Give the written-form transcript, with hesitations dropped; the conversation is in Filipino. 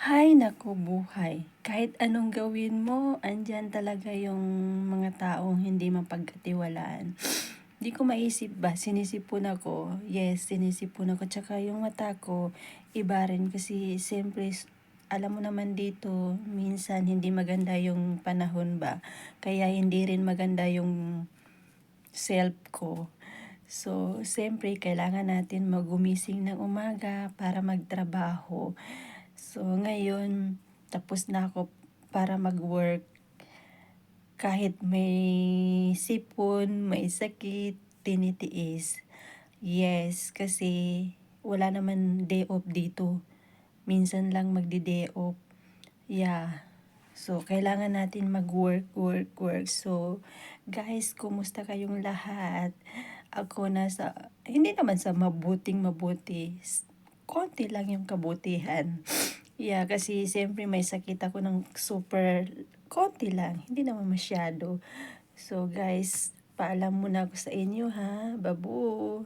Hay naku buhay, kahit anong gawin mo, andiyan talaga yung mga taong hindi mapagkatiwalaan. Di ko maisip ba, sinisipon ako. Yes, sinisipon ako. Tsaka yung mata ko, iba rin kasi siyempre alam mo naman dito, minsan hindi maganda yung panahon ba. Kaya hindi rin maganda yung self ko. So, siyempre, kailangan natin magumising ng umaga para magtrabaho. So, ngayon, tapos na ako para mag-work. Kahit may sipon, may sakit, tinitiis. Yes, kasi wala naman day off dito. Minsan lang magdi-day off. Yeah. So, kailangan natin mag-work, work, work. So, guys, kumusta kayong lahat? Ako nasa, hindi naman sa mabuting mabuti. Konti lang yung kabutihan. Yeah, kasi siyempre may sakit ako ng super konti lang, hindi naman masyado. So guys, paalam muna ako sa inyo ha. Babu!